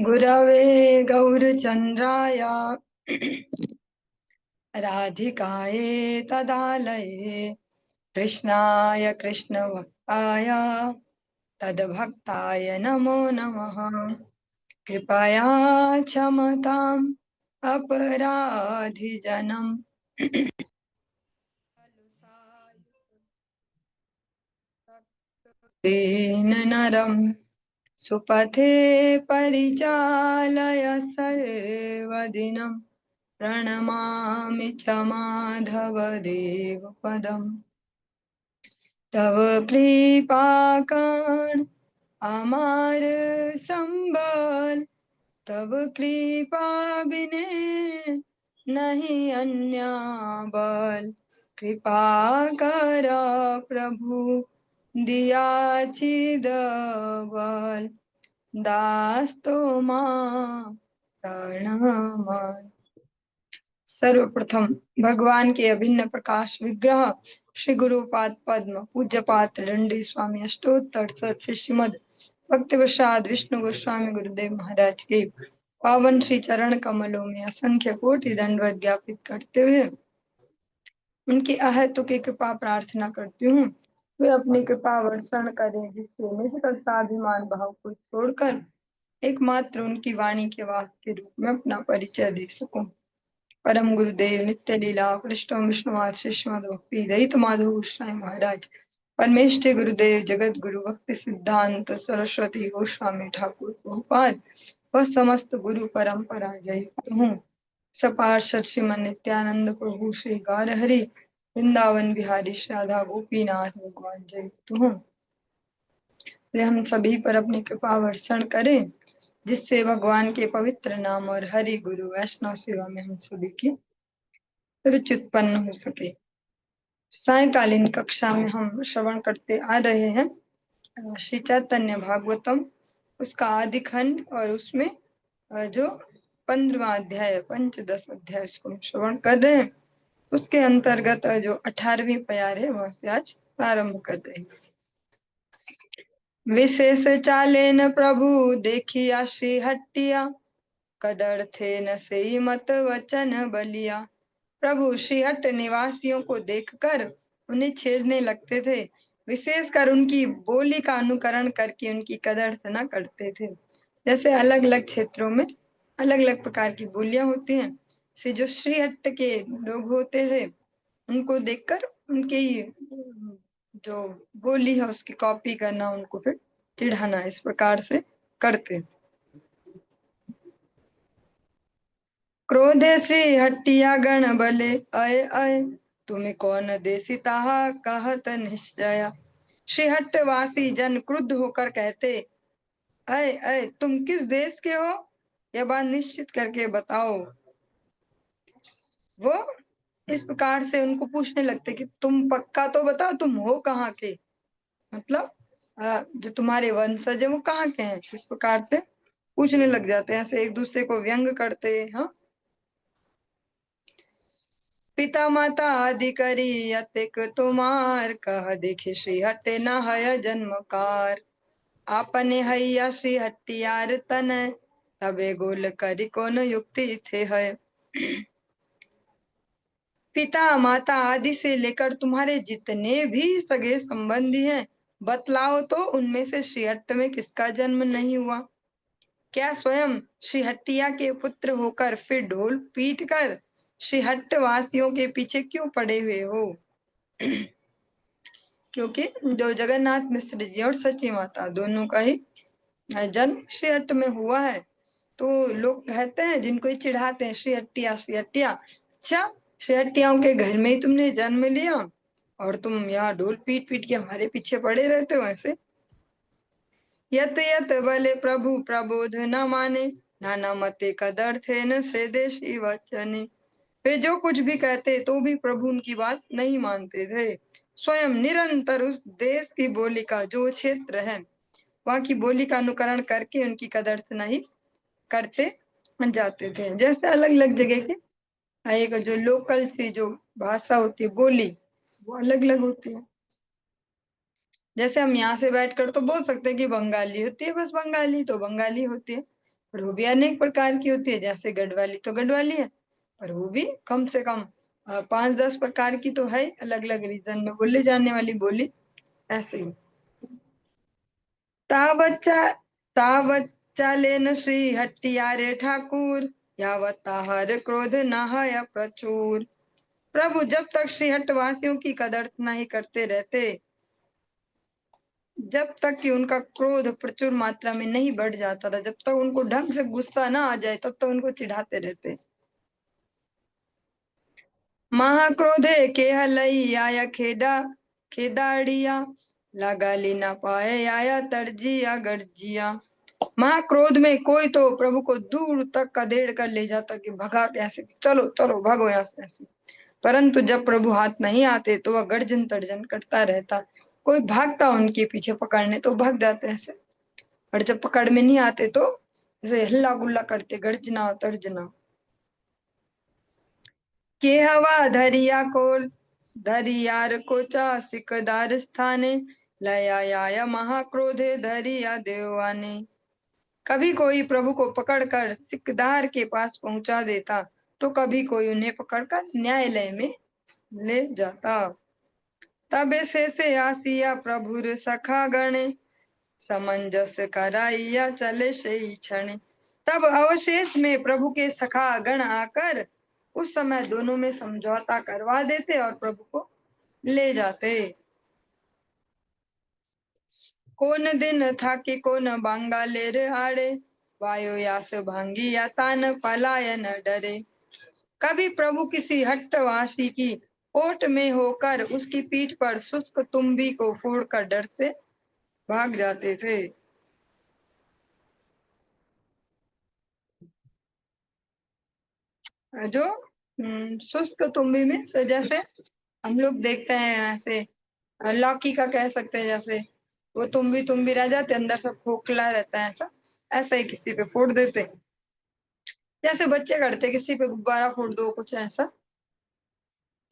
गुरवे गौरचन्द्राय राधिकाये तदालये कृष्णाय कृष्णभक्ताय तद्भक्ताय नमो नमः। कृपया क्षमताम् अपराधिजनम् तेन नरम् सुपथे परिचालय सर्वदिनं प्रणमामि च माधवदेव पदम्। तव कृपाकर्ण अमार संबल, तव कृपा बिने नहीं अन्य बल। कृपा कर प्रभु दिया चिद बल, दास तो मां प्रणमय। सर्वप्रथम भगवान के अभिन्न प्रकाश विग्रह श्री गुरुपाद पद्म पूज्य पात्र दंडी स्वामी अष्टोत्तर सत श्रीमद भक्ति प्रसाद विष्णु गोस्वामी गुरुदेव महाराज के पावन श्री चरण कमलों में असंख्य कोटि दंडवत ज्ञापित करते हुए उनकी अहेतु की कृपा प्रार्थना करती हूँ। वे अपनी कृपा वर्षण करें, जिससे निज कर्ताभिमान भाव को छोड़कर एकमात्र उनकी वाणी के वाक के रूप में अपना परिचय दे सकूं। परम गुरुदेव नित्य लीला कृष्ण विष्णुवाद श्रीमद भक्ति रहित माधव गोस्वामी महाराज, परमेष्ठि गुरुदेव जगत गुरु भक्ति सिद्धांत सरस्वती गोस्वामी ठाकुर प्रभुपाद व समस्त गुरु परंपरा जयुक्त हूँ। सपार्षद श्रीमन नित्यानंद प्रभु श्री गौर हरि वृंदावन बिहारी राधा गोपीनाथ भगवान जयुक्त हूँ। वे हम सभी पर अपनी कृपा वर्षण करें, जिससे भगवान के पवित्र नाम और हरि गुरु वैष्णव सेवा में हम सभी की रुचि उत्पन्न हो सके। सायकालीन कक्षा में हम श्रवण करते आ रहे हैं श्री चैतन्य भागवतम, उसका आदि खंड, और उसमें जो 15वां अध्याय पंचदश अध्याय उसको हम श्रवण कर रहे हैं। उसके अंतर्गत जो 18वीं प्यार है वहां से आज प्रारंभ कर रहे हैं। विशेष चालेन प्रभु देखिया श्री हट्टिया, कदर थे न से मत वचन बलिया। प्रभु श्रीहट्ट निवासियों को देखकर उन्हें छेड़ने लगते थे, विशेषकर उनकी बोली का अनुकरण करके उनकी कदर न करते थे। जैसे अलग अलग क्षेत्रों में अलग अलग प्रकार की बोलियां होती हैं, से जो श्रीहट्ट के लोग होते थे उनको देखकर उनकी जो बोली है उसकी कॉपी करना, उनको फिर चिढ़ाना, इस प्रकार से करते। क्रोधे श्री हट्टिया गण बले अय अय, तुम्हें कौन देसी ताहा कहत निश्चया। श्रीहट्टवासी जन क्रुद्ध होकर कहते, अय अय तुम किस देश के हो, यह बात निश्चित करके बताओ। वो इस प्रकार से उनको पूछने लगते कि तुम पक्का तो बताओ, तुम हो कहाँ के, मतलब जो तुम्हारे वंशज है वो कहाँ के हैं। इस प्रकार से पूछने लग जाते हैं, ऐसे एक दूसरे को व्यंग करते। हाँ, पिता माता आदि करी अतिक तुम्हार, कह देखे श्री हट्टे न है जन्मकार। आपने हैया श्री हट्टियार तन, तबे गोल करी कौन युक्ति थे है। पिता माता आदि से लेकर तुम्हारे जितने भी सगे संबंधी हैं, बतलाओ तो उनमें से श्रीहट्ट में किसका जन्म नहीं हुआ। क्या स्वयं श्रीहट्टिया के पुत्र होकर फिर ढोल पीट कर श्रीहट्ट वासियों के पीछे क्यों पड़े हुए हो। क्योंकि जो जगन्नाथ मिश्र जी और सची माता दोनों का ही जन्म श्रीहट्ट में हुआ है, तो लोग कहते हैं, जिनको ही चिढ़ाते हैं, श्री हट्टिया श्री हट्टिया। अच्छा, श्री हट्टियाओं के घर में ही तुमने जन्म लिया और तुम यहाँ ढोल पीट पीट के हमारे पीछे पड़े रहते हो ऐसे। यत यत बले प्रभु प्रबोध न माने, नाना मते कदर थे न से देशी वचने। वे जो कुछ भी कहते तो भी प्रभु उनकी बात नहीं मानते थे। स्वयं निरंतर उस देश की बोली का, जो क्षेत्र है वहां की बोली का अनुकरण करके उनकी कदर नहीं करते जाते थे। जैसे अलग अलग जगह के एक जो लोकल सी जो भाषा होती है, बोली, वो अलग अलग होती है। जैसे हम यहाँ से बैठकर तो बोल सकते हैं कि बंगाली होती है, बस बंगाली तो बंगाली होती है, पर वो भी अनेक प्रकार की होती है। जैसे गढ़वाली तो गढ़वाली है, पर वो भी कम से कम 5-10 प्रकार की तो है, अलग अलग रीजन में बोले जाने वाली बोली। ऐसे ही ता बच्चा ता बच्चा लेन श्री हट्टियारे ठाकुर, यावत ताहर क्रोध नहाय प्रचुर। प्रभु जब तक श्रीहट्ट वासियों की कदर नहीं करते रहते, जब तक कि उनका क्रोध प्रचुर मात्रा में नहीं बढ़ जाता था, जब तक उनको ढंग से गुस्सा ना आ जाए, तब तक उनको चिढ़ाते रहते। महाक्रोधे के हलई आया खेदा खेदाड़िया, लगा ली ना पाए आया तर्जिया गर्जिया। महाक्रोध में कोई तो प्रभु को दूर तक कदेड़ कर ले जाता कि भगा कैसे, चलो चलो भागो यहाँ से ऐसे। परंतु जब प्रभु हाथ नहीं आते तो वह गर्जन तर्जन करता रहता। कोई भागता उनके पीछे पकड़ने तो भाग जाते ऐसे, और जब पकड़ में नहीं आते तो ऐसे हल्ला गुल्ला करते, गर्जना तर्जना। के हवा धरिया को धरियार को चा सिकदार स्थाने, लया महाक्रोधे धरिया देवाने। कभी कोई प्रभु को पकड़कर सिकदार के पास पहुंचा देता, तो कभी कोई उन्हें पकड़कर न्यायालय में ले जाता। तब से आसिया प्रभुर सखा गणे, समंजस कराइया चले से क्षण। तब अवशेष में प्रभु के सखा गण आकर उस समय दोनों में समझौता करवा देते और प्रभु को ले जाते। कौन दिन था कि कौन बांगा ले रे हाड़े, वायु यास भांगी या तान पलायन डरे। कभी प्रभु किसी हट्टवासी की ओट में होकर उसकी पीठ पर शुष्क तुम्बी को फोड़कर डर से भाग जाते थे। जो शुष्क तुम्बी में तो जैसे हम लोग देखते हैं ऐसे, लौकी का कह सकते हैं, जैसे वो तुम्बी तुम्बी रह जाते, अंदर सब खोखला रहता है, ऐसा ऐसा ही किसी पे फोड़ देते। जैसे बच्चे करते, किसी पे गुब्बारा फोड़ दो, कुछ ऐसा।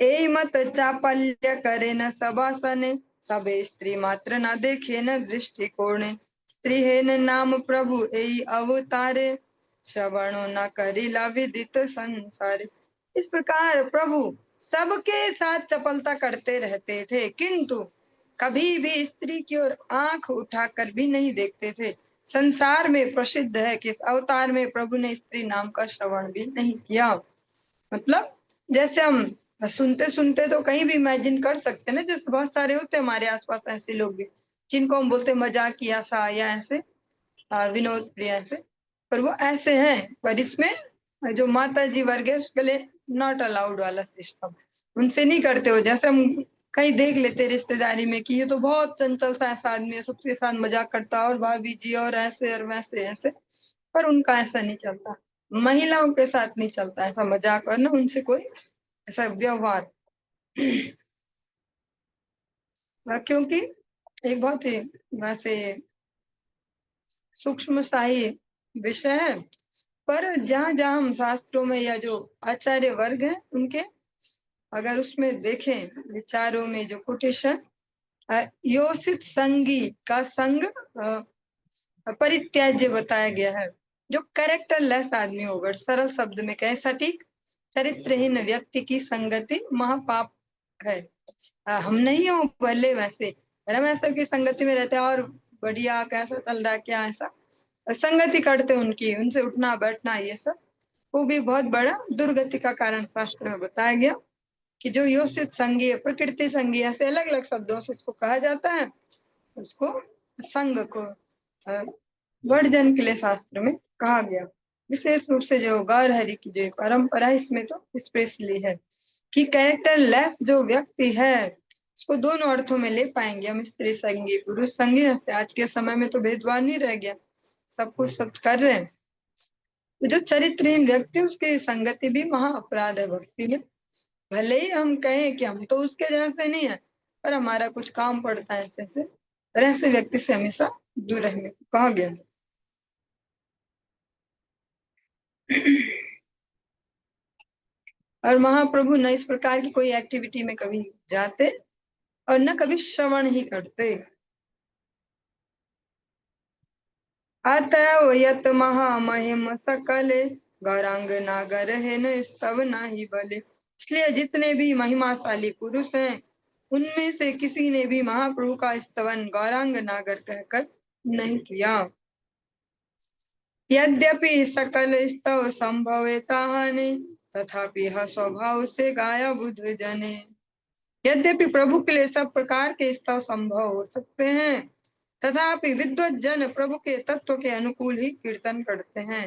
ए मत चापल्य करे न सबासने, सबे स्त्री मात्र न देखे न दृष्टिकोण। स्त्री है न नाम प्रभु एई अवतारे, श्रवणो न करिला विदित संसार। इस प्रकार प्रभु सबके साथ चपलता करते रहते थे, किंतु कभी भी स्त्री की ओर आंख उठाकर भी नहीं देखते थे। संसार में प्रसिद्ध है कि इस अवतार में प्रभु ने स्त्री नाम का श्रवण भी नहीं किया। मतलब जैसे हम सुनते सुनते तो कहीं भी इमेजिन कर सकते हैं ना, जैसे बहुत सारे होते हैं हमारे आसपास ऐसे लोग भी, जिनको हम बोलते हैं मजाकिया सा या ऐसे विनोद प्रिय ऐसे, पर वो ऐसे हैं। पर इसमें जो माता जी वर्ग है उसके लिए नॉट अलाउड वाला सिस्टम, उनसे नहीं करते हो। जैसे हम कहीं देख लेते रिश्तेदारी में कि ये तो बहुत चंचल सा ऐसा आदमी है, सबके साथ मजाक करता और भाभी जी और ऐसे और वैसे ऐसे, पर उनका ऐसा नहीं चलता। महिलाओं के साथ नहीं चलता ऐसा मजाक और ना उनसे कोई ऐसा व्यवहार। क्योंकि एक बहुत ही वैसे सूक्ष्म सा ही विषय है। पर जहां जहां हम शास्त्रों में या जो आचार्य वर्ग है उनके अगर उसमें देखें विचारों में जो कोटेशन, योषित संगी का संग परित्याज्य बताया गया है। जो कैरेक्टरलेस आदमी होगा, सरल शब्द में कहें सटीक चरित्रहीन व्यक्ति की संगति महापाप है। हम नहीं हो भले वैसे, पर हम ऐसा की संगति में रहते हैं और बढ़िया कैसा चल रहा है क्या, ऐसा संगति करते उनकी, उनसे उठना बैठना ये सब, वो भी बहुत बड़ा दुर्गति का कारण शास्त्र में बताया गया। कि जो योषित संगी प्रकृति संगी ऐसे अलग अलग शब्दों से इसको कहा जाता है, उसको संग को वर्जन के लिए शास्त्र में कहा गया। विशेष रूप से जो गौर हरि की जो परंपरा है इसमें तो स्पेशली है कि कैरेक्टर लेस जो व्यक्ति है उसको दोनों अर्थों में ले पाएंगे हम, स्त्री संगी पुरुष संगी। ऐसे आज के समय में तो भेदभाव नहीं रह गया, सब कुछ सब कर रहे हैं। तो जो चरित्रहीन व्यक्ति उसकी संगति भी महा अपराध है भक्ति में। भले ही हम कहें कि हम तो उसके जैसे नहीं है, पर हमारा कुछ काम पड़ता है ऐसे से, पर ऐसे व्यक्ति से हमेशा दूर रहने को कहा गया। और महाप्रभु न इस प्रकार की कोई एक्टिविटी में कभी जाते और न कभी श्रवण ही करते। अतएव यत महामहिम सकले, गौरांग नागर है न स्तव नाही बले। इसलिए जितने भी महिमाशाली पुरुष हैं, उनमें से किसी ने भी महाप्रभु का स्तवन गौरांग नागर कहकर नहीं किया। यद्यपि सकल स्तव संभवे ताहाने, तथापि यह स्वभाव से गाया बुद्ध जने। यद्यपि प्रभु के लिए सब प्रकार के स्तव संभव हो सकते हैं, तथापि विद्वत जन प्रभु के तत्व के अनुकूल ही कीर्तन करते हैं।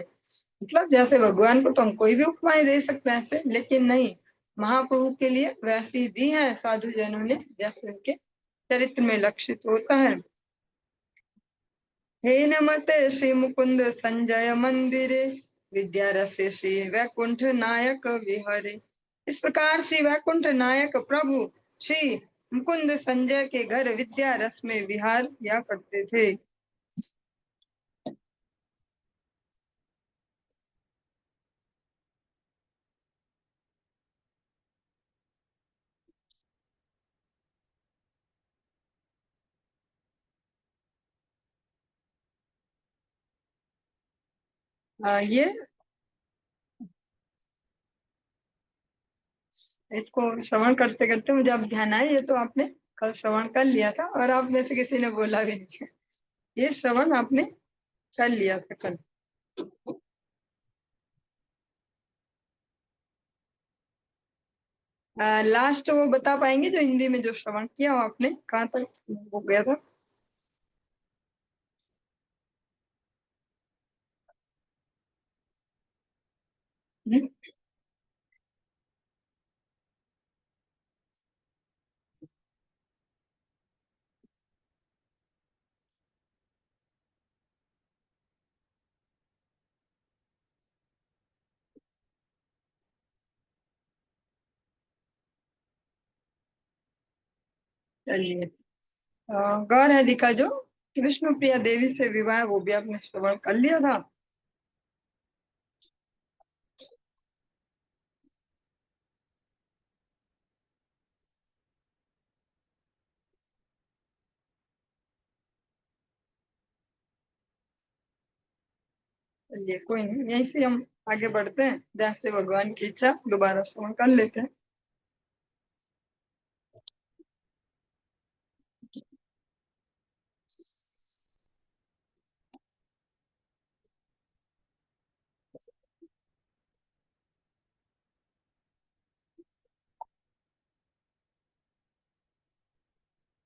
मतलब जैसे भगवान को तो हम कोई भी उपमाएं दे सकते हैं ऐसे, लेकिन नहीं, महाप्रभु के लिए वैसी दी है साधु जनों ने जैसे उनके चरित्र में लक्षित होता है। हे नमते श्री मुकुंद संजय मंदिरे, विद्या रसे श्री वैकुंठ नायक विहरे। इस प्रकार श्री वैकुंठ नायक प्रभु श्री मुकुंद संजय के घर विद्या रस में विहार किया करते थे। ये इसको श्रवण करते करते मुझे अब ध्यान आया, ये तो आपने कल श्रवण कर लिया था और आप में से किसी ने बोला भी नहीं। ये श्रवण आपने कर लिया था कल। लास्ट वो बता पाएंगे जो हिंदी में जो श्रवण किया हो आपने, कहाँ तक हो गया था? हम्म? चलिए, गौर हरि का जो विष्णु प्रिया देवी से विवाह है, वो भी आपने श्रवण कर लिया था। चलिए कोई नहीं, यहीं से हम आगे बढ़ते हैं, जैसे भगवान की इच्छा दोबारा श्रवण कर लेते हैं।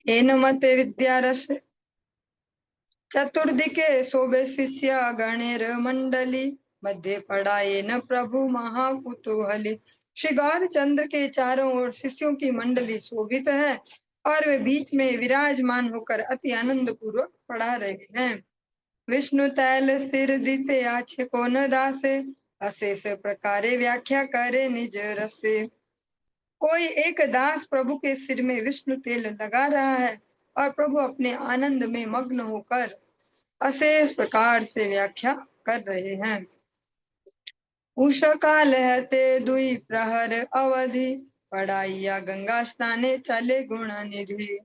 हे नमते विद्यारस चतुर्दिके शोभे शिष्य गणेर मंडली, मध्य पड़ाए न प्रभु महाकुतूहली। श्री गौर चंद्र के चारों ओर शिष्यों की मंडली शोभित है और वे बीच में विराजमान होकर अति आनंद पूर्वक पढ़ा रहे हैं। विष्णु तैल सिर दीते आछे को न दासे, अशेष प्रकारे व्याख्या करे निज रसे। कोई एक दास प्रभु के सिर में विष्णु तेल लगा रहा है और प्रभु अपने आनंद में मग्न होकर अशेष प्रकार से व्याख्या कर रहे हैं। उषा काल हते दुई प्रहर अवधि, पढ़ाइया गंगा स्नाने चले गुण निधि।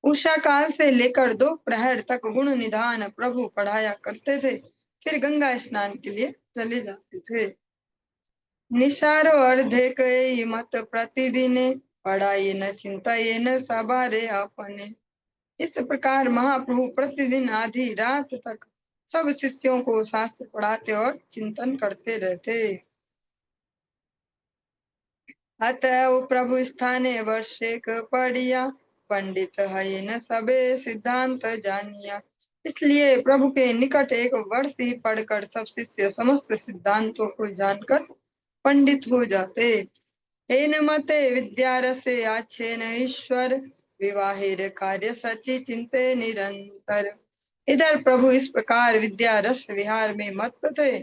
उषा काल से लेकर दो प्रहर तक गुण निधान प्रभु पढ़ाया करते थे, फिर गंगा स्नान के लिए चले जाते थे। निशारो अर्धे कई मत प्रतिदिन, पढ़ाई न चिंता न सबारे अपने। इस प्रकार महाप्रभु प्रतिदिन आधी रात तक सब शिष्यों को शास्त्र पढ़ाते और चिंतन करते रहते। अतः प्रभु स्थाने वर्षेक पढ़िया, पंडित है न सबे सिद्धांत जानिया। इसलिए प्रभु के निकट एक वर्ष ही पढ़कर सब शिष्य समस्त सिद्धांतों को जानकर पंडित हो जाते। हे नमते विद्यारसे आच्छे न ईश्वर, विवाहेर कार्य सची चिंते निरंतर। इधर प्रभु इस प्रकार विद्या रस विहार में मत्त थे,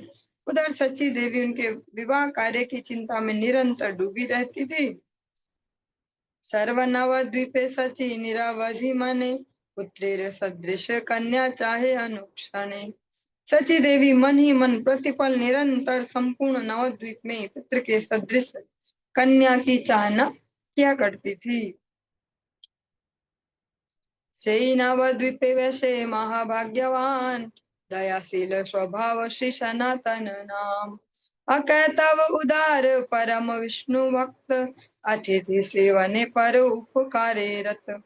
उधर सची देवी उनके विवाह कार्य की चिंता में निरंतर डूबी रहती थी। सर्वनव द्वीपे सची निरावधि मने, पुत्रेर सदृश कन्या चाहे अनुक्षणे। सची देवी मन ही मन प्रतिपल निरंतर संपूर्ण नवद्वीप में पुत्र के सदृश कन्या की चाहना किया करती थी। सेई नवद्वीपे वैसे महाभाग्यवान, दयाशील स्वभाव श्री सनातन नाम। अकैतव उदार परम विष्णु भक्त, अतिथि सेवने पर उपकारे रत।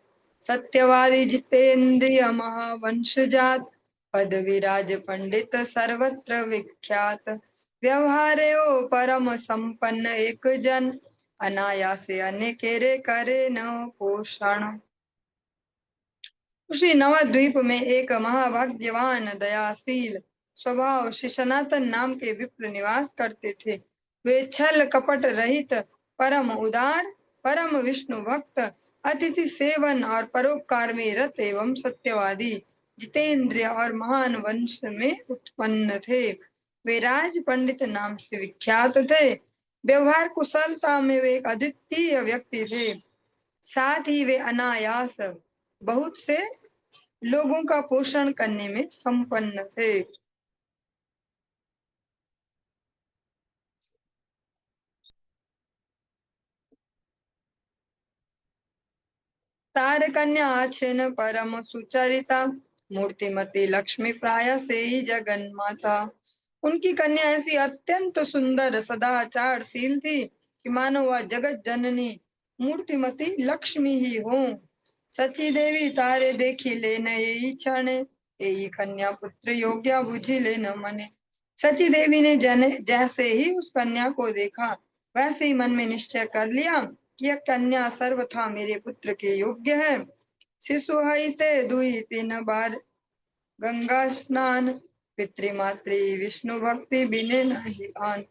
सत्यवादी जितेन्द्रिय महावंश जात, पद विराज पंडित सर्वत्र विख्यात। व्यवहारे ओ परम संपन्न एक जन, अनायासे अनेकेरे करे न पोषण। उसी नवद्वीप में एक महाभाग्यवान दयाशील स्वभाव श्री सनातन नाम के विप्र निवास करते थे। वे छल कपट रहित, परम उदार, परम विष्णु भक्त, अतिथि सेवन और परोपकार में रत एवं सत्यवादी, जितेंद्रिय और महान वंश में उत्पन्न थे। वे राज पंडित नाम से विख्यात थे। व्यवहार कुशलता में वे एक अद्वितीय व्यक्ति थे। साथ ही वे अनायास बहुत से लोगों का पोषण करने में संपन्न थे। तार कन्या छिन परम सुचरिता, मूर्तिमती लक्ष्मी प्राय से ही जगन माता। उनकी कन्या ऐसी अत्यंत सुंदर सदाचारशील थी कि मानो वह जगत जननी मूर्तिमती लक्ष्मी ही हो। सची देवी तारे देखी ले न यही क्षण, यही कन्या पुत्र योग्या बुझी ले न मने। सची देवी ने जैसे ही उस कन्या को देखा, वैसे ही मन में निश्चय कर लिया कि यह कन्या सर्वथा मेरे पुत्र के योग्य है। शिशु हईते दुई तीन बार गंगा स्नान, पितृमातृ विष्णु भक्ति बिने नहीं आन।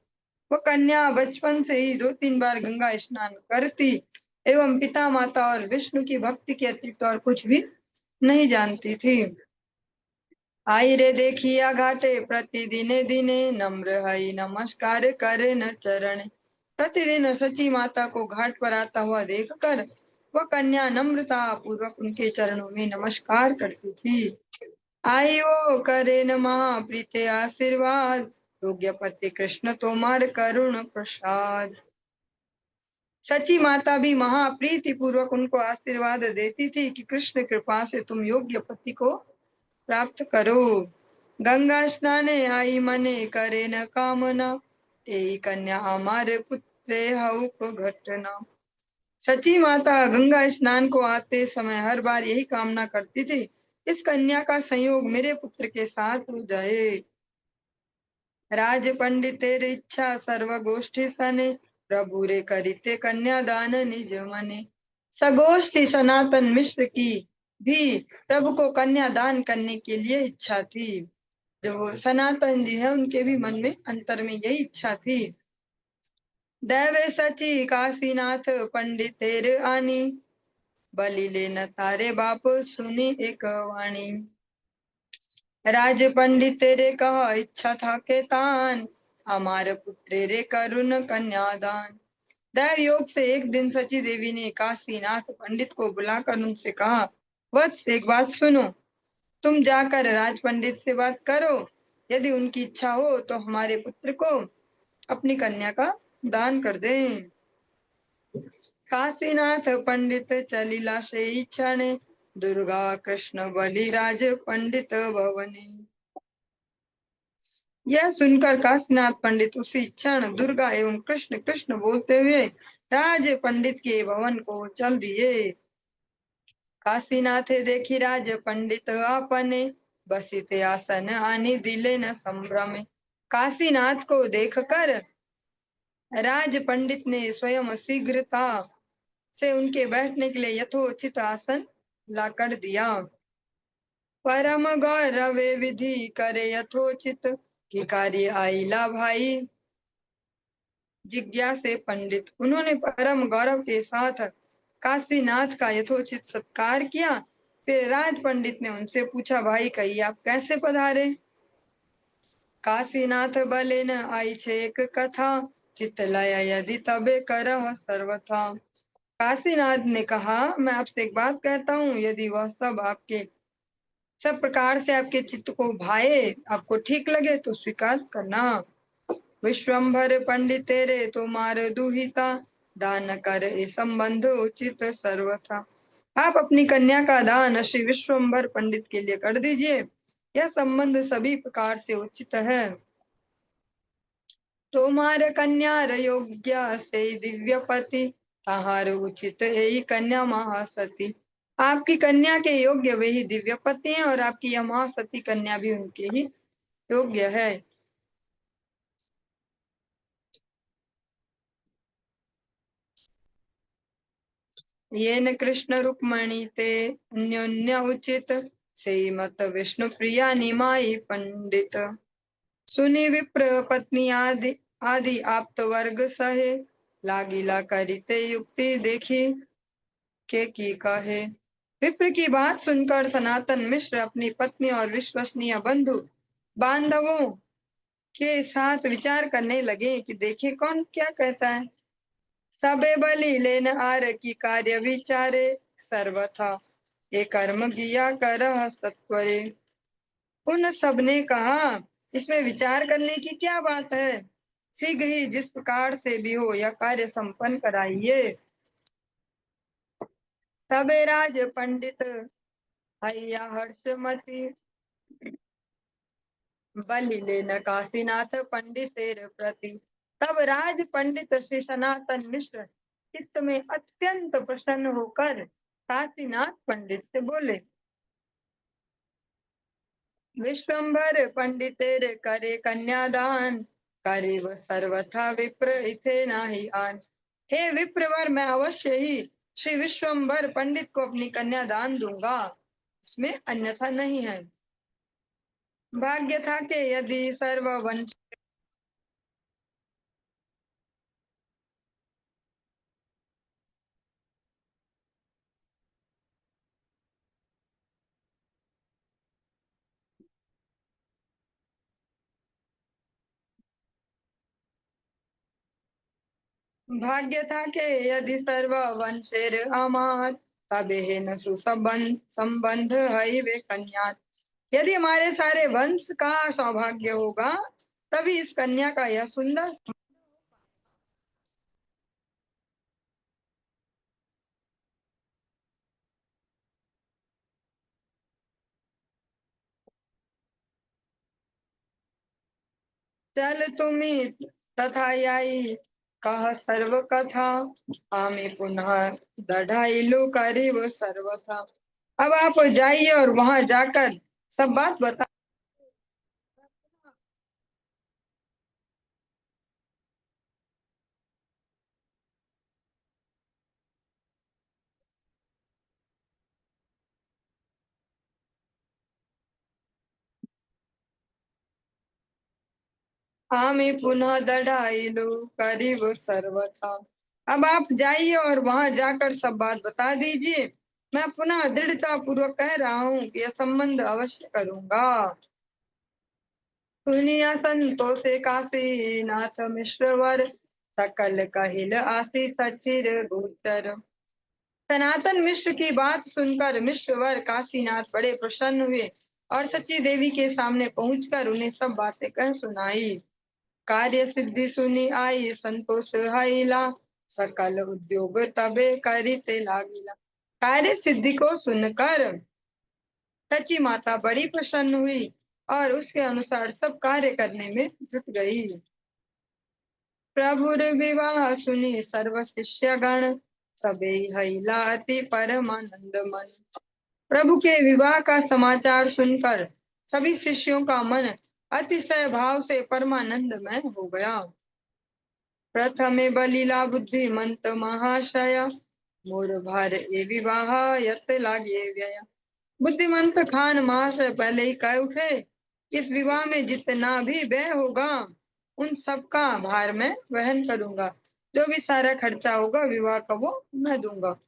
वो कन्या बचपन से ही 2-3 बार गंगा स्नान करती एवं पिता माता और विष्णु की भक्ति के अतिरिक्त और कुछ भी नहीं जानती थी। आई रे देखिया घाटे प्रतिदिने दिने, नम्र हई नमस्कार करे न चरण। प्रतिदिन सची माता को घाट पर आता हुआ देखकर वह कन्या नम्रता पूर्वक उनके चरणों में नमस्कार करती थी। आई वो करे न महाप्रीते आशीर्वाद, योग्य पति कृष्ण तोमार करुण प्रसाद। सची माता भी महाप्रीति पूर्वक उनको आशीर्वाद देती थी कि कृष्ण कृपा से तुम योग्य पति को प्राप्त करो। गंगा स्नाने आई मने करे न कामना, तेई कन्या हमारे पुत्रे हउक घटना। सची माता गंगा स्नान को आते समय हर बार यही कामना करती थी, इस कन्या का संयोग मेरे पुत्र के साथ हो जाए। राज पंडितेर इच्छा सर्व गोष्ठी सने, प्रभु रे करिते कन्यादान निज मने। सगोष्ठी सनातन मिश्र की भी प्रभु को कन्यादान करने के लिए इच्छा थी। जो सनातन जी है उनके भी मन में अंतर में यही इच्छा थी। दैवे सची काशीनाथ पंडितेर आनी, बलि लेन तारे बाप सुनी एक वाणी। राज पंडित तेरे कहा इच्छा था के तान, हमारे पुत्र रे करुण कन्यादान। दैव योग से एक दिन सची देवी ने काशीनाथ पंडित को बुलाकर उनसे कहा, वत्स एक बात सुनो, तुम जाकर राज पंडित से बात करो, यदि उनकी इच्छा हो तो हमारे पुत्र को अपनी कन्या का दान कर दें। काशीनाथ पंडित चलिला से इच्छा ने, दुर्गा कृष्ण बलिराज पंडित भवनी। यह सुनकर काशीनाथ पंडित उसी क्षण दुर्गा एवं कृष्ण कृष्ण बोलते हुए राज पंडित के भवन को चल दिए। काशीनाथ देखी राज पंडित आपने, बसिते आसन आनी दिले न संभ्रम। काशीनाथ को देखकर राज पंडित ने स्वयं शीघ्रता से उनके बैठने के लिए यथोचित आसन ला कर दिया। परम गौरव विधि करे यथोचित, कि कार्य आईला भाई जिज्ञासे पंडित। उन्होंने परम गौरव के साथ काशीनाथ का यथोचित सत्कार किया। फिर राज पंडित ने उनसे पूछा, भाई कहिए आप कैसे पधारे। काशीनाथ बले न आई छे एक कथा, चित्त लया यदि तबे करह सर्वथा। काशीनाथ ने कहा, मैं आपसे एक बात कहता हूँ, यदि वह सब प्रकार से आपके चित्त को भाए, आपको ठीक लगे तो स्वीकार करना। विश्वम्भर पंडित तेरे तुम्हार दुहिता, दान कर ए संबंध उचित सर्वथा। आप अपनी कन्या का दान श्री विश्वम्भर पंडित के लिए कर दीजिए। यह संबंध सभी प्रकार से उचित है। तुम्हारे कन्यार योग्य से दिव्य पति, ताहार उचित यही कन्या महासती। आपकी कन्या के योग्य वही दिव्य पति हैं और आपकी यह महासती कन्या भी उनके ही योग्य है। ये न कृष्ण रुक्मणी ते अन्योन्य उचित, से मत विष्णु प्रिया निमाई पंडित। सुनी विप्र पत्नी आदि आदि आप्त वर्ग सहे, लागिला करिते युक्ति देखी के की कहे। विप्र की बात सुनकर सनातन मिश्र अपनी पत्नी और विश्वसनीय बंधु बांधवों के साथ विचार करने लगे कि देखे कौन क्या कहता है। सबे बलि लेन आर की कार्य विचारे, सर्वथा ये कर्म किया कर सत्वरे। उन सब ने कहा, इसमें विचार करने की क्या बात है, शीघ्र ही जिस प्रकार से भी हो यह कार्य संपन्न कराइए। सबे राज पंडित हैया हर्षमती, बलि लेन काशीनाथ पंडितेर प्रति। तब राज पंडित श्री सनातन मिश्र चित्त में अत्यंत प्रसन्न होकर काशीनाथ पंडित से बोले, विश्वम्भर पंडितेर करे कन्यादान, करे वह सर्वथा विप्र इथे नाही आन। हे विप्रवर, मैं अवश्य ही श्री विश्वम्भर पंडित को अपनी कन्या दान दूंगा, इसमें अन्यथा नहीं है। भाग्य था कि यदि सर्ववंश भाग्य था कि यदि सर्ववंशेर अमार, तबे न सुसंबंध संबंध है वे कन्या। यदि हमारे सारे वंश का सौभाग्य होगा तभी इस कन्या का यह सुंदर। चल तुम्ही तथा याई कह सर्व कथा, आमी पुनः दढ़ाइलु करी वो सर्वथा। अब आप जाइए और वहां जाकर सब बात बता। आमी पुनः दढ़ाइलु करी वो सर्वथा। अब आप जाइए और वहां जाकर सब बात बता दीजिए। मैं पुनः दृढ़ता पूर्वक कह रहा हूँ कि यह संबंध अवश्य करूंगा। सुनिया संतोषे काशी नाथ मिश्रवर, सकल कहिल आशी सचिर गोचर। सनातन मिश्र की बात सुनकर मिश्रवर काशीनाथ बड़े प्रसन्न हुए और सची देवी के सामने पहुंचकर उन्हें सब बातें कह सुनाई। कार्य सिद्धि सुनी आई संतोष हईला, सकल उद्योग तबे करिते लागिला। कार्य सिद्धि को सुनकर सची माता बड़ी प्रसन्न हुई और उसके अनुसार सब कार्य करने में जुट गई। प्रभुर विवाह सुनी सर्व शिष्य गण, सबे हईला अति परमानंद मन। प्रभु के विवाह का समाचार सुनकर सभी शिष्यों का मन अतिशय भाव से परमानंदमय हो गया। प्रथमे बलिला बुद्धिमंत महाशय, मोर भार ए विवाह यत लागे व्यय। बुद्धिमंत खान महाशय पहले ही कह उठे, इस विवाह में जितना भी व्यय होगा उन सब का भार मैं वहन करूंगा, जो भी सारा खर्चा होगा विवाह का वो मैं दूंगा।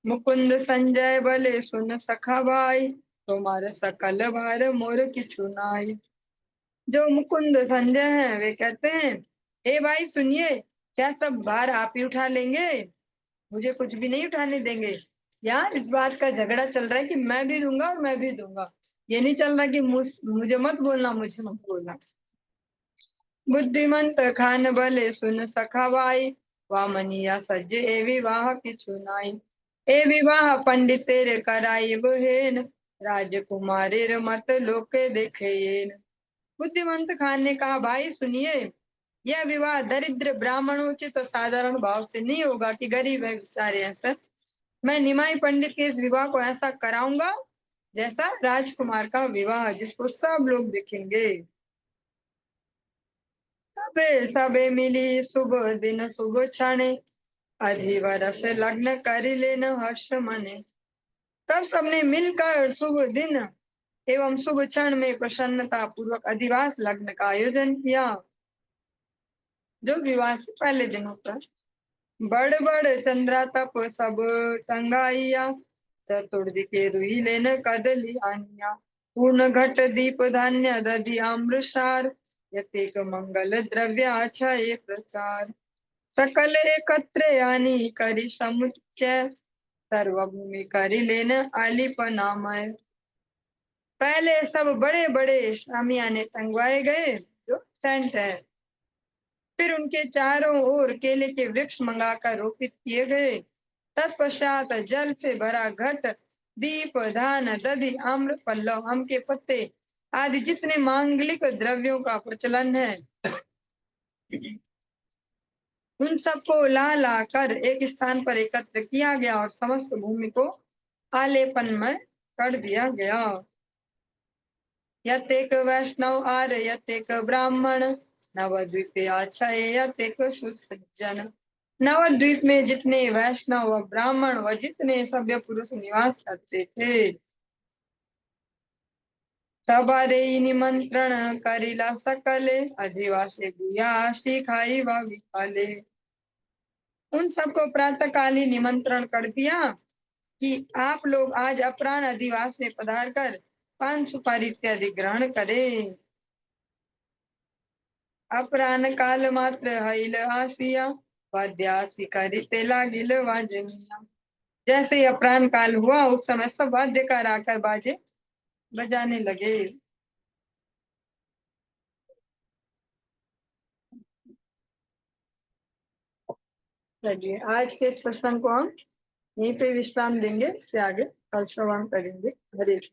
मुकुंद संजय बले सुन सखा भाई, तुम्हारे सकल भार मोर किछु नाई। जो मुकुंद संजय हैं वे कहते हैं, हे भाई सुनिए, क्या सब भार आप ही उठा लेंगे, मुझे कुछ भी नहीं उठाने देंगे। यार इस बात का झगड़ा चल रहा है कि मैं भी दूंगा और मैं भी दूंगा, ये नहीं चल रहा कि मुझे मत बोलना, मुझे मत बोलना। बुद्धिमंत खान बले सुन सखा भाई, वामनिया सज्ज ए विवाह किछु नाई। ए विवाह पंडित तेरे कराई हेन, राजकुमारी मत लोके देखे। बुद्धिमंत खान ने कहा, भाई सुनिए, यह विवाह दरिद्र ब्राह्मणोचित और साधारण भाव से नहीं होगा कि गरीब है बेचारे ऐसा। मैं निमाई पंडित के इस विवाह को ऐसा कराऊंगा जैसा राजकुमार का विवाह, जिसको सब लोग देखेंगे। सबे सबे मिली शुभ दिन शुभ क्षण, अधिवर से लग्न करी लेन हर्ष मने। तब सबने मिलकर शुभ दिन एवं शुभ क्षण में प्रसन्नता पूर्वक अधिवास लग्न का आयोजन किया, जो विवाह से पहले दिन होता है। बड़ बड़ चंद्रा तप सब टंगाइया, चतुर्दि के रुई लेन कदली आनिया। पूर्ण घट दीप धान्य दधि आम्रसार, यतेक मंगल द्रव्य अक्षय प्रचार। सकल एकत्र यानी करी समुच्चय, सर्वभूमि करी लेन आलिपनामय। पहले सब बड़े बड़े शामियाने टंगवाए गए, जो टेंट है। फिर उनके चारों ओर केले के वृक्ष मंगाकर रोपित किए गए। तत्पश्चात जल से भरा घट, दीप धान दधि आम्र पल्लव आम के पत्ते आदि जितने मांगलिक द्रव्यों का प्रचलन है, उन सबको ला ला कर एक स्थान पर एकत्र किया गया और समस्त भूमि को आलेपनमय कर दिया गया। यतेक वैष्णव आर्य यतेक ब्राह्मण, नवद्वीप आच्छाए यतेक सुसज्जन। नवद्वीप में जितने वैष्णव व ब्राह्मण व जितने सभ्य पुरुष निवास करते थे, सबारे निमंत्रण करिला सकले, अधिवासे गुया खाई व विखाले। उन सबको प्रातः काल ही निमंत्रण कर दिया कि आप लोग आज अपराह्न अधिवास में पधार कर पान सुपारी इत्यादि ग्रहण करें। अपराह्न काल मात्र हईल आसिया, वाद्यासी करिते लागिल वाजनिया। जैसे ही अपराह्न काल हुआ, उस समय सब वाद्यकार आकर बाजे बजाने लगे। चलिए, आज के इस प्रसंग को हम यहीं पे विश्राम देंगे, इससे आगे कल श्रवण करेंगे। हरे